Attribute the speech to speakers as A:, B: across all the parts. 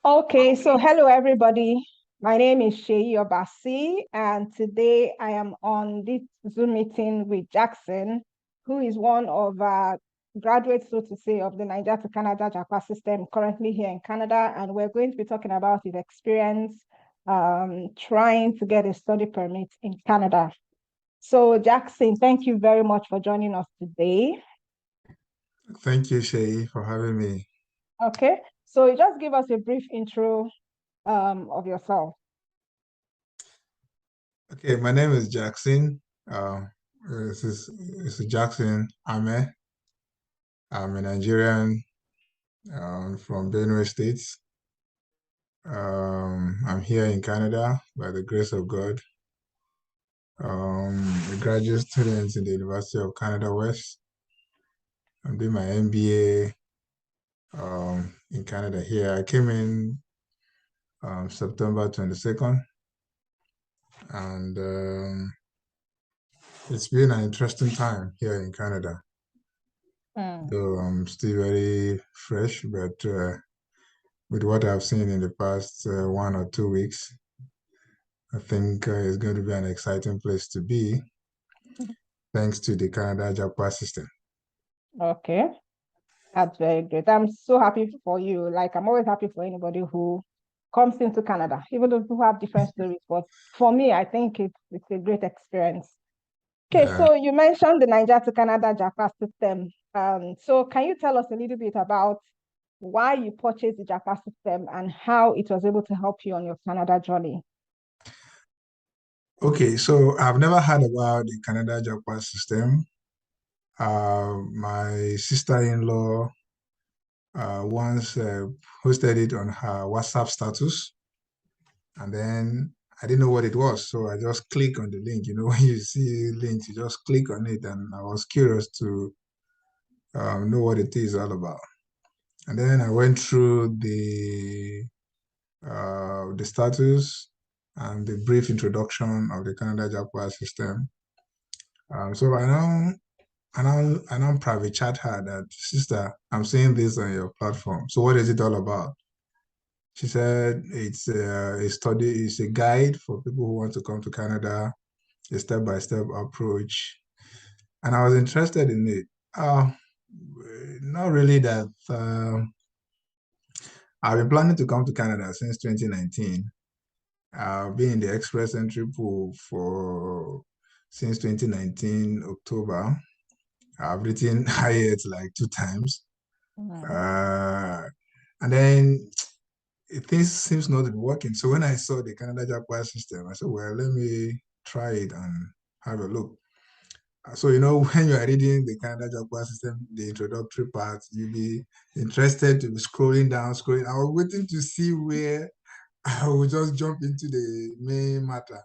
A: Okay, so hello everybody. My name is Seyi Obasi, and today I am on this Zoom meeting with Jackson, who is one of graduates, so to say, of the Naija to Canada Japa System, currently here in Canada, and we're going to be talking about his experience trying to get a study permit in Canada. So, Jackson, thank you very much for joining us today.
B: Thank you, Shay, for having me.
A: Okay, so just give us a brief intro of yourself.
B: Okay, my name is Jackson. This is Jackson Ame. I'm a Nigerian from Benue State. I'm here in Canada by the grace of God. A graduate student in the University of Canada West. I'm doing my MBA in Canada here. I came in September 22nd, and it's been an interesting time here in Canada.
A: Mm.
B: Though I'm still very fresh, but with what I've seen in the past 1 or 2 weeks, I think it's going to be an exciting place to be, thanks to the Canada Japa system.
A: Okay. That's very great. I'm so happy for you. Like, I'm always happy for anybody who comes into Canada, even though people have different stories. But for me, I think it's a great experience. Okay,
B: Yeah.
A: so you mentioned the Niger to Canada Japa system. So can you tell us a little bit about why you purchased the Japa system and how it was able to help you on your Canada journey?
B: Okay, so I've never heard about the Canada Japa system. My sister-in-law once posted it on her WhatsApp status, and then I didn't know what it was, so I just click on the link. You know, when you see links, you just click on it, and I was curious to know what it is all about. And then I went through the status and the brief introduction of the Canada Japa system. So I now private chat her that, sister, I'm seeing this on your platform. So what is it all about? She said it's a study, it's a guide for people who want to come to Canada, a step-by-step approach. And I was interested in it. Not really that. I've been planning to come to Canada since 2019. I've been in the express entry pool for since 2019 October. I've written IELTS like 2 times.
A: Mm.
B: Uh, and then things seems not to be working. So when I saw the Canada Jaguar system, I said, well, let me try it and have a look. So, you know, when you are reading the Canada Jaguar system, the introductory part, you'll be interested to be scrolling down, scrolling. I was waiting to see where I will just jump into the main matter.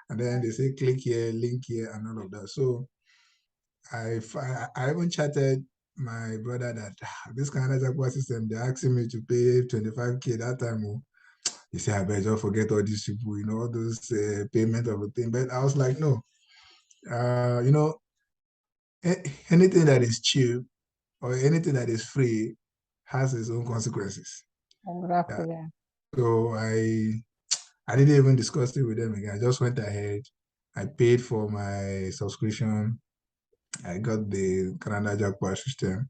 B: And then they say, click here, link here, and all of that. So I even chatted my brother that this kind of Jaguar system, they're asking me to pay 25K that time. Oh. He said, I better just forget all these people, you know, all those payment of a thing. But I was like, no, you know, anything that is cheap or anything that is free has its own consequences. Yeah.
A: Exactly. Yeah.
B: So I didn't even discuss it with them again. I just went ahead. I paid for my subscription. I got the Canada Jaguar system.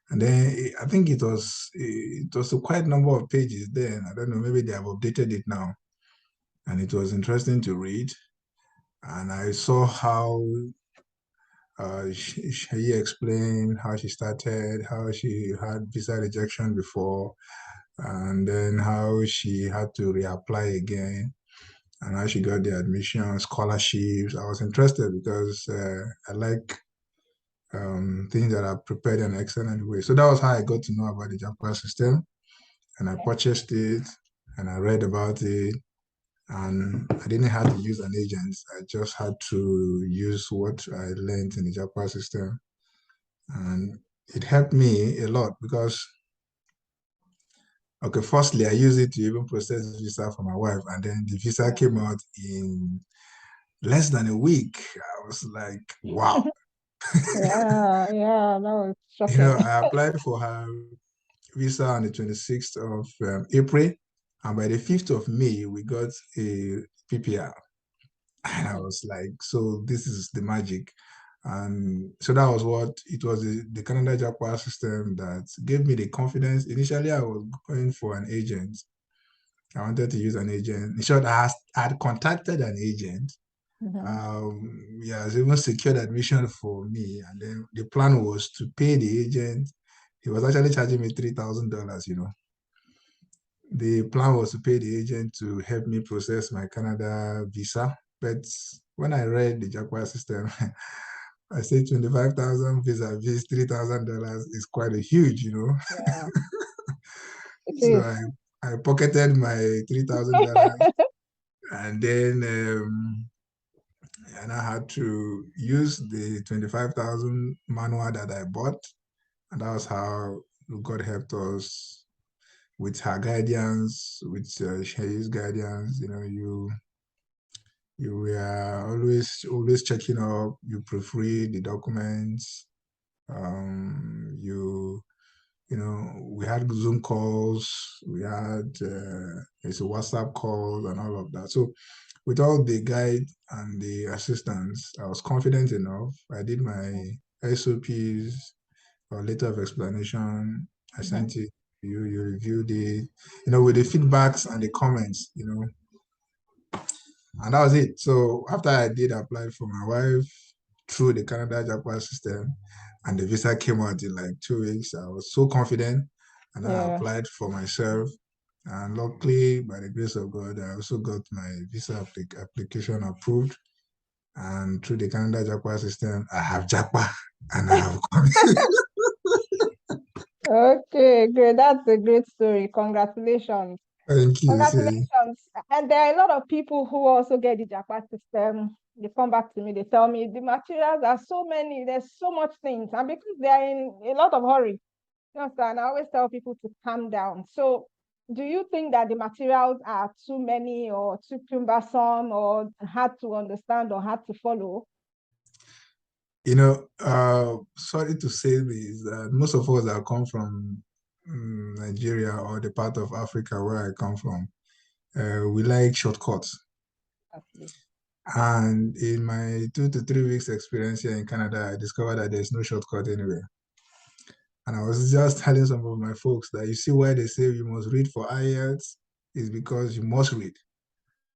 B: And then I think it was a quite number of pages then. I don't know, maybe they have updated it now. And it was interesting to read. And I saw how she explained how she started, how she had visa rejection before, and then how she had to reapply again, and how she got the admission, scholarships. I was interested because I like things that are prepared in an excellent way. So that was how I got to know about the Japa system, and I purchased it, and I read about it, and I didn't have to use an agent. I just had to use what I learned in the Japa system, and it helped me a lot because, okay, firstly, I used it to even process visa for my wife, and then the visa came out in less than a week. I was like, wow.
A: Yeah, yeah, no, it's
B: You know,
A: shocking.
B: I applied for her visa on the 26th of April, And by the 5th of May, we got a PPR. And I was like, so this is the magic. And so that was what it was, the Canada Japa system that gave me the confidence. Initially, I was going for an agent. I wanted to use an agent. In short, I had contacted an agent.
A: Mm-hmm.
B: Yeah, I was even secured admission for me. And then the plan was to pay the agent. He was actually charging me $3,000, The plan was to pay the agent to help me process my Canada visa. But when I read the Japa system, I said 25,000 visa fees, $3,000 is quite a huge.
A: Yeah, it
B: So
A: is.
B: I pocketed my $3,000, and then and I had to use the 25,000 manual that I bought, and that was how God helped us with her guidance, with Shei's guidance. You were always checking up. You proofread the documents. We had Zoom calls. We had it's a WhatsApp call and all of that. So with all the guide and the assistance, I was confident enough. I did my SOPs or letter of explanation. I
A: Mm-hmm.
B: sent it to you. You reviewed it. With the feedbacks and the comments. And that was it. So after I did apply for my wife through the Canada Japa system, and the visa came out in like 2 weeks, I was so confident, and I
A: Yeah.
B: applied for myself. And luckily, by the grace of God, I also got my visa application approved. And through the Canada Japa system, I have Japa, and I have.
A: Okay, great. That's a great story. Congratulations.
B: Thank you, Seyi.
A: Congratulations. And there are a lot of people who also get the Japa system. They come back to me, they tell me the materials are so many, there's so much things. And because they are in a lot of hurry, you understand, I always tell people to calm down. So do you think that the materials are too many or too cumbersome or hard to understand or hard to follow?
B: Sorry to say this, most of us that come from Nigeria or the part of Africa where I come from, we like shortcuts.
A: Absolutely.
B: And in my 2 to 3 weeks experience here in Canada, I discovered that there's no shortcut anywhere. And I was just telling some of my folks that you see why they say you must read for IELTS is because you must read.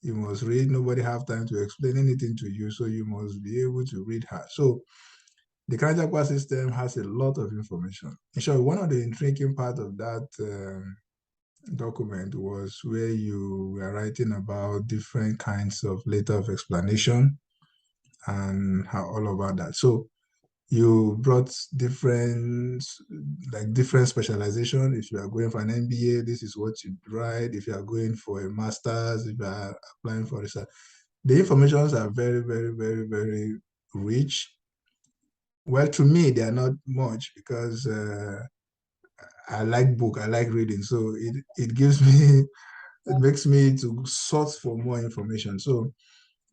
B: You must read. Nobody have time to explain anything to you, so you must be able to read hard. So the Japa system has a lot of information. In short, one of the intriguing part of that document was where you were writing about different kinds of letter of explanation and how all about that. So you brought different specialization. If you are going for an MBA, this is what you write. If you are going for a master's, if you are applying for research, the informations are very, very, very, very rich. Well, to me, they are not much because I like book, I like reading. So it gives me, it makes me to sort for more information. So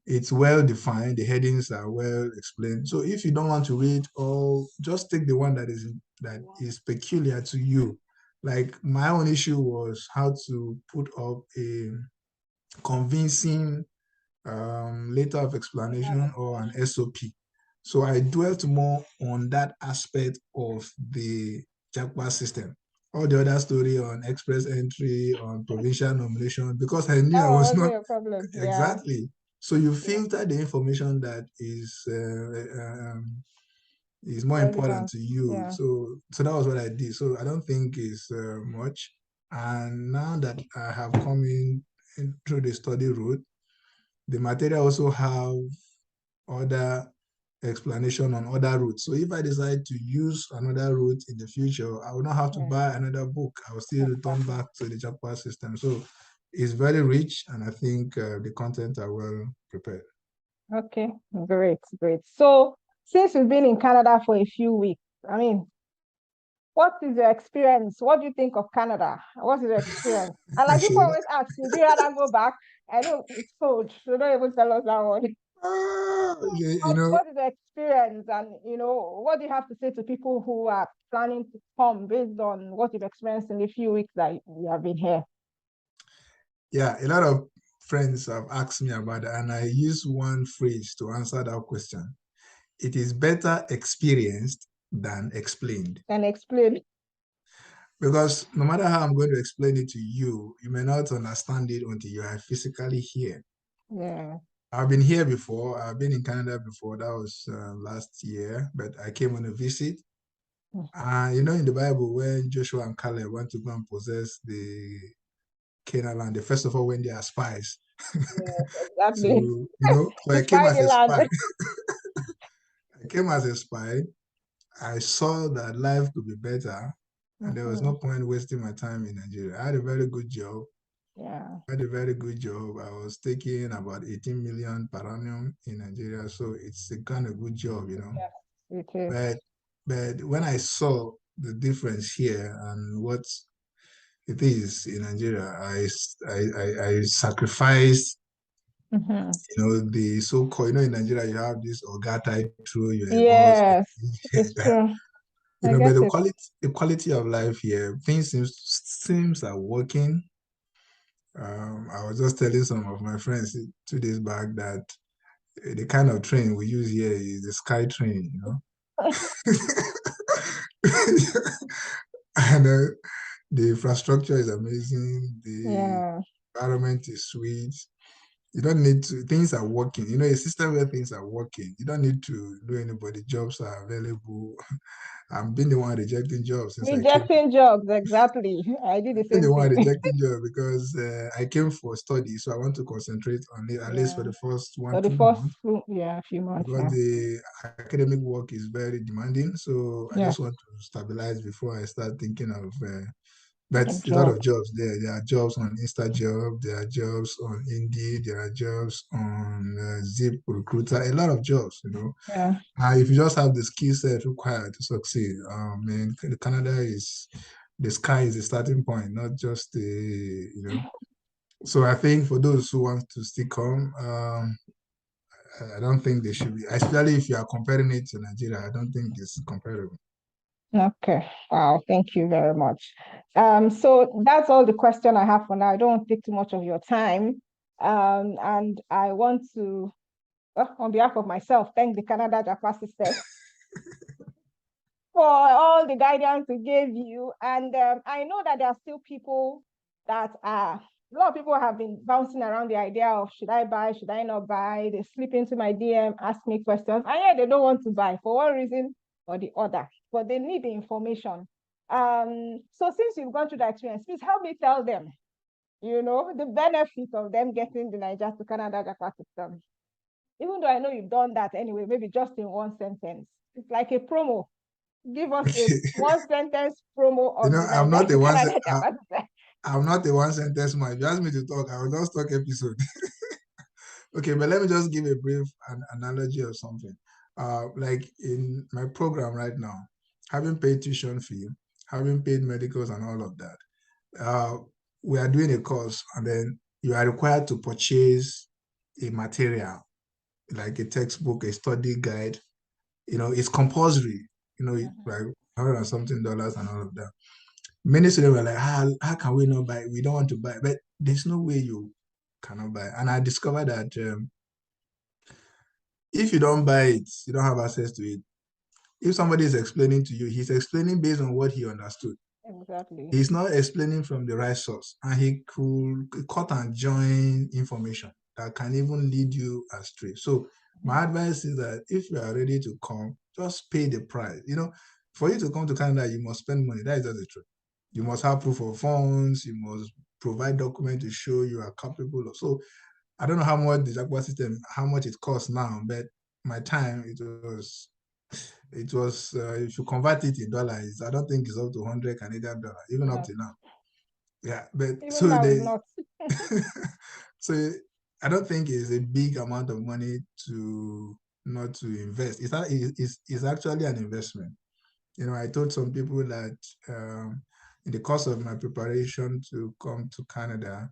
B: it's well defined, the headings are well explained. So if you don't want to read all, just take the one that is peculiar to you. Like my own issue was how to put up a convincing letter of explanation or an SOP. So I dwelt more on that aspect of the Japa system. All the other story on express entry, on provincial nomination, because I knew I
A: That
B: was
A: wasn't
B: not
A: your problem. Yeah.
B: exactly. So you
A: Yeah.
B: filter the information that is more important
A: Relevant.
B: to you.
A: Yeah.
B: So that was what I did. So I don't think it's much. And now that I have come in through the study route, the material also have other explanation on other routes. So if I decide to use another route in the future, I will not have to
A: Yeah.
B: buy another book. I will still return
A: Exactly.
B: back to the Japa system. So it's very rich, and I think the content are well prepared.
A: Okay. Great. Great. So since you've been in Canada for a few weeks, I mean, what is your experience? What do you think of Canada? What is your experience? And like people
B: Actually,
A: always ask me, do you rather go back? I know it's cold, so don't even tell us that one.
B: you
A: What,
B: know,
A: what is the experience, and what do you have to say to people who are planning to come based on what you've experienced in the few weeks that you have been here?
B: Yeah, a lot of friends have asked me about that, and I use one phrase to answer that question. It is better experienced than explained.
A: Can explain.
B: Because no matter how I'm going to explain it to you, you may not understand it until you are physically here.
A: Yeah.
B: I've been here before. I've been in Canada before. That was last year, but I came on a visit. You know, in the Bible, when Joshua and Caleb went to go and possess the Canaan land, they first of all when they are spies.
A: Yes,
B: So,
A: exactly.
B: so
A: To
B: I came
A: spy
B: as
A: the
B: a spy.
A: land.
B: I came as a spy. I saw that life could be better, and there was
A: Mhm.
B: no point wasting my time in Nigeria. I had a very good job.
A: Yeah.
B: I had a very good job. I was taking about 18 million per annum in Nigeria, so it's a kind of good job, you know.
A: Yes, it is.
B: But but when I saw the difference here and what it is in Nigeria, I sacrificed,
A: Mhm.
B: you know, the so-called, you know, in Nigeria you have this Oga title, you're a boss,
A: Yes, it's
B: that,
A: true.
B: you
A: I
B: know, but
A: get it.
B: the quality of life here, things seems are working. I was just telling some of my friends 2 days back that the kind of train we use here is the sky train, you know. And the infrastructure is amazing. The
A: Yeah.
B: environment is sweet. You don't need to, things are working. You know, a system where things are working. You don't need to do anybody. Jobs are available. I'm being the one rejecting jobs since I came.
A: Rejecting jobs, exactly. I did the
B: Been
A: same
B: the one
A: thing.
B: rejecting job because I came for study, so I want to concentrate on it at least for
A: Yeah.
B: the first
A: For
B: one,
A: the
B: two
A: first
B: months
A: few months,
B: because
A: yeah.
B: the academic work is very demanding. So I
A: Yeah.
B: just want to stabilize before I start thinking of but
A: A
B: a lot
A: job.
B: of jobs there. There are jobs on InstaJob, there are jobs on Indeed, there are jobs on Zip Recruiter, a lot of jobs, you know.
A: Yeah.
B: If you just have the skill set required to succeed, man, Canada is, the sky is the starting point, not just the, you know. So I think for those who want to stick on, I don't think they should be, especially if you are comparing it to Nigeria, I don't think it's comparable.
A: Okay. Wow. Thank you very much. So that's all the question I have for now. I don't want to take too much of your time. And I want to, on behalf of myself, thank the Canada Japa System for all the guidance we gave you. And I know that there are still people that are, a lot of people have been bouncing around the idea of should I buy, should I not buy? They slip into my DM, ask me questions, and yeah, they don't want to buy for one reason or the other, but they need the information. So since you've gone through that experience, please help me tell them, you know, the benefit of them getting the Naija to Canada Japa System. Even though I know you've done that anyway, maybe just in one sentence. It's like a promo. Give us a one sentence promo
B: You
A: of
B: know,
A: the Naija to Canada Japa System.
B: I'm not the one sentence man. If you ask me to talk, I will just talk episode. Okay, but let me just give a brief analogy or something. Like in my program right now, having paid tuition fee, having paid medicals and all of that, uh, we are doing a course and then you are required to purchase a material, like a textbook, a study guide. You know, it's compulsory, you know, like $100 and something and all of that. Many students were like, how can we not buy? We don't want to buy, but there's no way you cannot buy. And I discovered that if you don't buy it, you don't have access to it. If somebody is explaining to you, he's explaining based on what he understood.
A: Exactly.
B: He's not explaining from the right source, and he could cut and join information that can even lead you astray. So my advice is that if you are ready to come, just pay the price. You know, for you to come to Canada, you must spend money. That is just the truth. You must have proof of funds. You must provide documents to show you are capable of. So I don't know how much the Japa system, how much it costs now, but my time it was if you convert it in dollars, I don't think it's up to 100 Canadian dollars, even up
A: No,
B: to now. Yeah, but
A: even
B: so
A: now it's
B: they
A: not.
B: so I don't think it's a big amount of money to not to invest. It's actually an investment. You know, I told some people that in the course of my preparation to come to Canada,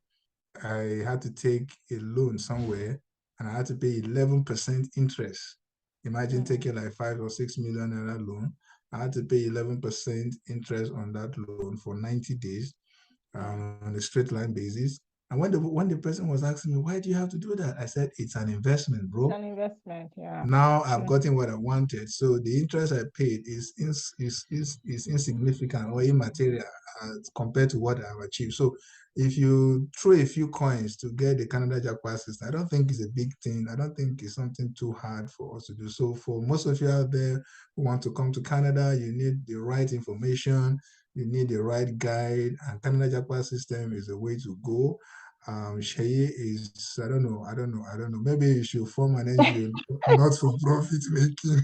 B: I had to take a loan somewhere and I had to pay 11% interest. Imagine
A: Mm.
B: taking like 5 or 6 million naira loan. I had to pay 11% interest on that loan for 90 days on a straight line basis. And And when the person was asking me, why do you have to do that? I said, it's an investment,
A: It's
B: bro.
A: an investment, yeah.
B: Now I've gotten what I wanted. So the interest I paid is insignificant or immaterial compared to what I've achieved. So if you throw a few coins to get the Canada Japa System, I don't think it's a big thing. I don't think it's something too hard for us to do. So for most of you out there who want to come to Canada, you need the right information, you need the right guide, and Canada Japa System is the way to go. Seyi is, I don't know. Maybe you should form an NGO, not for profit making.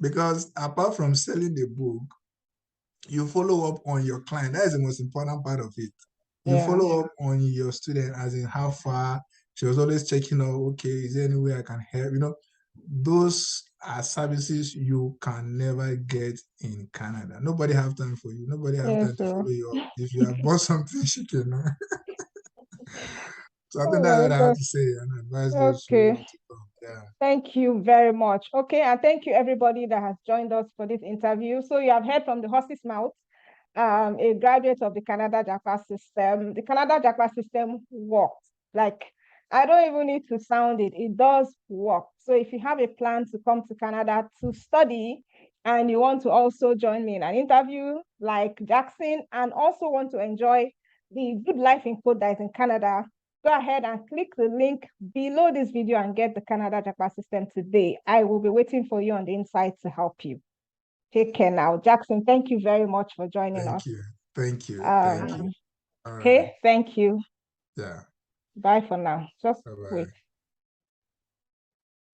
B: Because apart from selling the book, you follow up on your client. That is the most important part of it. You
A: Yeah.
B: follow up on your student, as in how far. She was always checking out, okay, is there any way I can help? Those are services you can never get in Canada. Nobody have time for you. Nobody have
A: Yeah,
B: time to
A: so
B: follow you up. If you have bought something, she can. So I think
A: oh
B: that's
A: my
B: what I have
A: God.
B: to say and advise those who
A: Okay.
B: want to come. Yeah.
A: Thank you very much. Okay, and thank you everybody that has joined us for this interview. So you have heard from the horse's mouth, a graduate of the Canada Japa System. The Canada Japa System works. Like, I don't even need to sound it. It does work. So if you have a plan to come to Canada to study and you want to also join me in an interview like Jackson and also want to enjoy the good life in code that is in Canada, go ahead and click the link below this video and get the Canada Japa System today. I will be waiting for you on the inside to help you. Take care now. Jackson, thank you very much for joining us.
B: Thank you. Thank you. Thank you.
A: Um,
B: All right.
A: okay, thank you.
B: Yeah.
A: Bye for now. Just
B: Bye-bye.
A: wait.